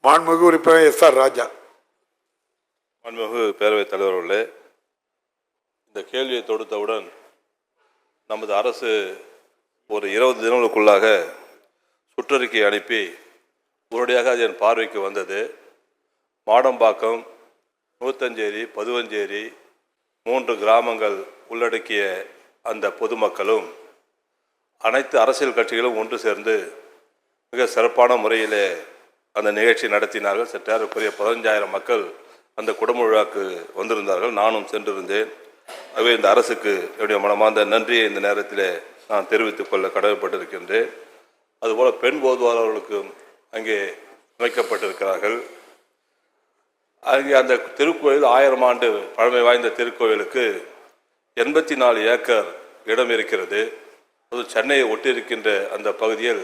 மாண்புமிகு உறுப்பினர் எஸ்.ஆர். ராஜா. மாண்புமிகு பேரவைத் தலைவர் அவர்களே, இந்த கேள்வியை தொடுத்தவுடன் நமது அரசு ஒரு 20 தினங்களுக்குள்ளாக சுற்றறிக்கை அனுப்பி உடனடியாக அது என் பார்வைக்கு வந்தது. மாடம்பாக்கம், நூத்தஞ்சேரி, பதுவஞ்சேரி 3 கிராமங்கள் உள்ளடக்கிய அந்த பொதுமக்களும் அனைத்து அரசியல் கட்சிகளும் ஒன்று சேர்ந்து மிக சிறப்பான முறையிலே அந்த நிகழ்ச்சி நடத்தினார்கள். சற்றேறக்குரிய 15,000 மக்கள் அந்த குடமுழாக்கு வந்திருந்தார்கள். நானும் சென்றிருந்தேன். ஆகவே இந்த அரசுக்கு என்னுடைய மனமார்ந்த நன்றியை இந்த நேரத்தில் நான் தெரிவித்துக் கொள்ள கடமைப்பட்டிருக்கின்றேன். அதுபோல பெண் போதுவாளர்களுக்கும் அங்கே அமைக்கப்பட்டிருக்கிறார்கள். அங்கே அந்த திருக்கோயில் 1000 ஆண்டு பழமை வாய்ந்த திருக்கோயிலுக்கு 84 ஏக்கர் இடம் இருக்கிறது. அது சென்னையை ஒட்டியிருக்கின்ற அந்த பகுதியில்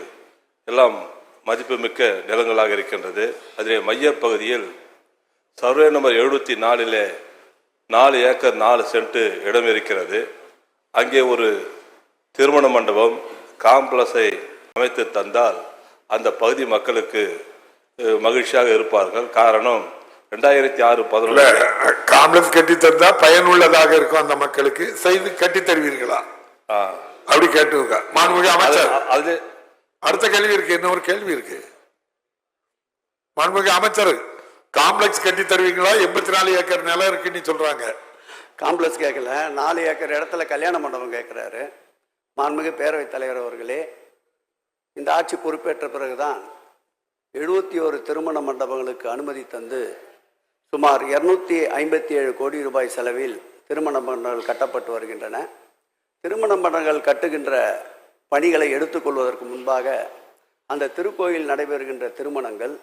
எல்லாம் மதிப்புமிக்க நிலங்களாக இருக்கின்றது. அதிலே மையப்பகுதியில் சர்வே நம்பர் 74 4 ஏக்கர் 4 சென்ட் இடம் இருக்கிறது. அங்கே ஒரு திருமண மண்டபம் காம்ப்ளெக்ஸை அமைத்து தந்தால் அந்த பகுதி மக்களுக்கு மகிழ்ச்சியாக இருப்பார்கள். காரணம் 2006-11 காம்ப்ளெக்ஸ் கட்டி தந்தா பயனுள்ளதாக இருக்கும். அந்த மக்களுக்கு செய்து கட்டி தருவீர்களா? அப்படி கேட்டுங்க மாண்புமிகு அமைச்சர். அது அடுத்த கேள்வி இருக்கு. என்ன ஒரு கேள்வி இருக்கு மாண்புமிகு அமைச்சர். காம்ப்ளெக்ஸ் கட்டி தருவீங்களா? 84 ஏக்கர் நிலம் இருக்குன்னு சொல்றாங்க. காம்ப்ளெக்ஸ் கேட்கல, 4 ஏக்கர் இடத்துல கல்யாண மண்டபம் கேட்கிறாரு. மாண்புமிகு பேரவைத் தலைவர் அவர்களே, இந்த ஆட்சி பொறுப்பேற்ற பிறகுதான் 71 திருமண மண்டபங்களுக்கு அனுமதி தந்து சுமார் 257 கோடி ரூபாய் செலவில் திருமண மண்டபங்கள் கட்டப்பட்டு வருகின்றன. திருமண மண்டபங்கள் கட்டுகின்ற பணிகளை எடுத்துக்கொள்வதற்கு முன்பாக அந்த திருக்கோயில் நடைபெறுகின்ற திருமணங்கள்,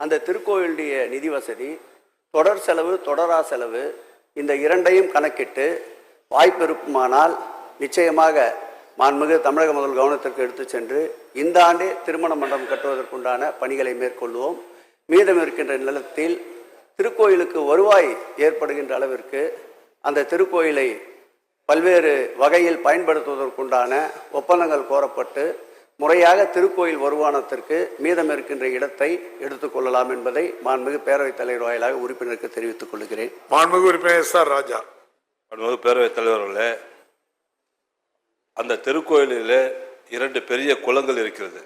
அந்த திருக்கோயிலுடைய நிதி வசதி, தொடர் செலவு, தொடரா செலவு, இந்த இரண்டையும் கணக்கிட்டு வாய்ப்பு இருக்குமானால் நிச்சயமாக மாண்புமிகு தமிழக முதல் கவனத்திற்கு எடுத்து சென்று இந்த ஆண்டே திருமண மண்டபம் கட்டுவதற்குண்டான பணிகளை மேற்கொள்வோம். மீதம் இருக்கின்ற நிலத்தில் திருக்கோயிலுக்கு வருவாய் ஏற்படுகின்ற அளவிற்கு அந்த திருக்கோயிலை பல்வேறு வகையில் பயன்படுத்துவதற்குண்டான ஒப்பந்தங்கள் கோரப்பட்டு முறையாக திருக்கோயில் வருமானத்திற்கு மீதம் இருக்கின்ற இடத்தை எடுத்துக்கொள்ளலாம் என்பதை மாண்புமிகு பேரவைத் தலைவர் வாயிலாக உறுப்பினருக்கு தெரிவித்துக் கொள்கிறேன். மாண்புமிகு உறுப்பினர் எஸ்.ஆர். ராஜா. மாண்புமிகு பேரவைத் தலைவர்களே, அந்த திருக்கோயிலில் 2 பெரிய குளங்கள் இருக்கிறது.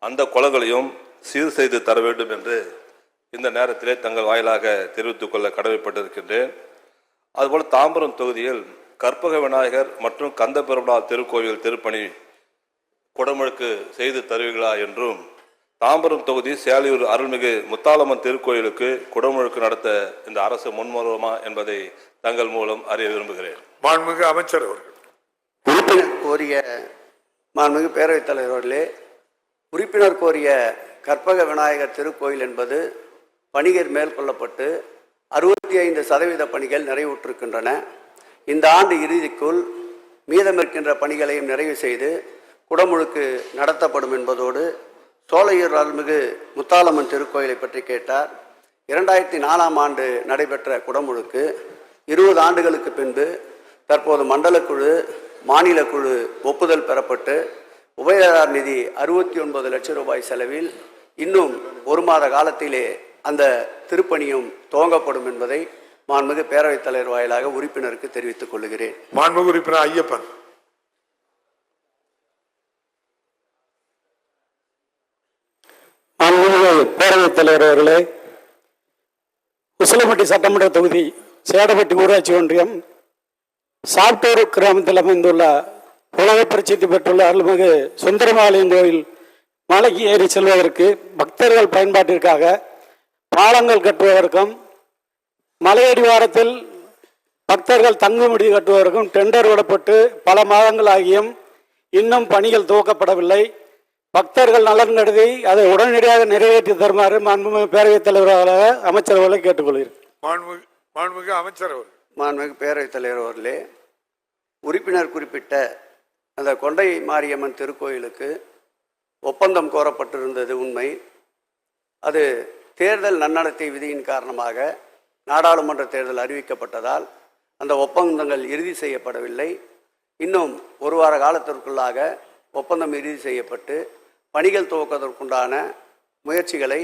அந்த குளங்களையும் சீர் செய்து தர வேண்டும் என்று இந்த நேரத்திலே தங்கள் வாயிலாக தெரிவித்துக் கொள்ள கடமைப்பட்டிருக்கின்றேன். அதுபோல் தாம்பரம் தொகுதியில் கற்பக விநாயகர் மற்றும் கந்தபெருமாள் திருக்கோயில் திருப்பணி குடமுழுக்கு செய்து தருவீர்களா என்றும், தாம்பரம் தொகுதி சேலையூர் அருள்மிகு முத்தாலம்மன் திருக்கோயிலுக்கு குடமுழுக்கு நடத்த இந்த அரசு முன்வருமா என்பதை தங்கள் மூலம் அறிய விரும்புகிறேன். மாண்புமிகு அமைச்சர் அவர்கள். உறுப்பினர் கோரிய மாண்புமிகு பேரவைத் தலைவர்களே, உறுப்பினர் கோரிய கற்பக விநாயகர் திருக்கோயில் என்பது பணிகள் மேற்கொள்ளப்பட்டு 65% பணிகள் நிறைவுற்றிருக்கின்றன. இந்த ஆண்டு இறுதிக்குள் மீதம் இருக்கின்ற பணிகளையும் நிறைவு செய்து குடமுழுக்கு நடத்தப்படும் என்பதோடு, சோலையூர் அருள்மிகு முத்தாலம்மன் திருக்கோயிலை பற்றி கேட்டார். 2004ஆம் ஆண்டு நடைபெற்ற குடமுழுக்கு 20 ஆண்டுகளுக்கு பின்பு தற்போது மண்டலக்குழு, மாநில குழு ஒப்புதல் பெறப்பட்டு உபயதாரர் நிதி 69 லட்சம் ரூபாய் செலவில் இன்னும் 1 மாத காலத்திலே அந்த திருப்பணியும் துவங்கப்படும் என்பதை மாண்புமிகு பேரவைத் தலைவர் வாயிலாக உறுப்பினருக்கு தெரிவித்துக் கொள்கிறேன். மாண்புமிகு உறுப்பினர் ஐயப்பன். மாண்புமிகு பேரவைத் தலைவர் அவர்களே, உசிலம்பட்டி சட்டமன்ற தொகுதி சேடப்பட்டி ஊராட்சி ஒன்றியம் சாப்டூர் கிராமத்தில் அமைந்துள்ள உலக பிரசித்தி பெற்றுள்ள அருள்மிகு சுந்தரமாலயம் கோயில் மலைக்கு ஏறி செல்வதற்கு பக்தர்கள் பயன்பாட்டிற்காக பாலங்கள் கட்டுவதற்கும் மலையடிவாரத்தில் பக்தர்கள் தங்குமிடி கட்டுவதற்கும் டெண்டர் விடப்பட்டு பல மாதங்கள் ஆகியும் இன்னும் பணிகள் துவக்கப்படவில்லை. பக்தர்கள் நலன் கருதி அதை உடனடியாக நிறைவேற்றி தருமாறு மாண்புமிகு பேரவைத் தலைவராக அமைச்சர் அவர்களை கேட்டுக்கொள்கிறேன். மாண்புமிகு அமைச்சர் அவர்கள். மாண்புமிகு பேரவைத் தலைவர் அவர்களே, உறுப்பினர் குறிப்பிட்ட அந்த கொண்டை மாரியம்மன் திருக்கோயிலுக்கு ஒப்பந்தம் கோரப்பட்டிருந்தது உண்மை. அது தேர்தல் நன்னடத்தை விதியின் காரணமாக நாடாளுமன்ற தேர்தல் அறிவிக்கப்பட்டதால் அந்த ஒப்பந்தங்கள் இறுதி செய்யப்படவில்லை. இன்னும் 1 வார காலத்திற்குள்ளாக ஒப்பந்தம் இறுதி செய்யப்பட்டு பணிகள் துவக்குவதற்குண்டான முயற்சிகளை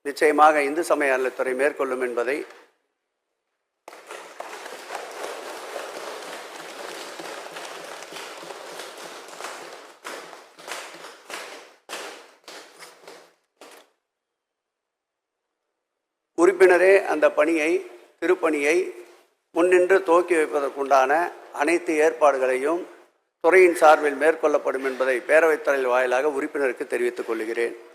நிச்சயமாக இந்து சமய அறநிலைத்துறை மேற்கொள்ளும் என்பதை உறுப்பினரே அந்த திருப்பணியை முன்னின்று துவக்கி வைப்பதற்குண்டான அனைத்து ஏற்பாடுகளையும் துறையின் சார்பில் மேற்கொள்ளப்படும் என்பதை பேரவைத் தலைவர் வாயிலாக உறுப்பினருக்கு தெரிவித்துக் கொள்கிறேன்.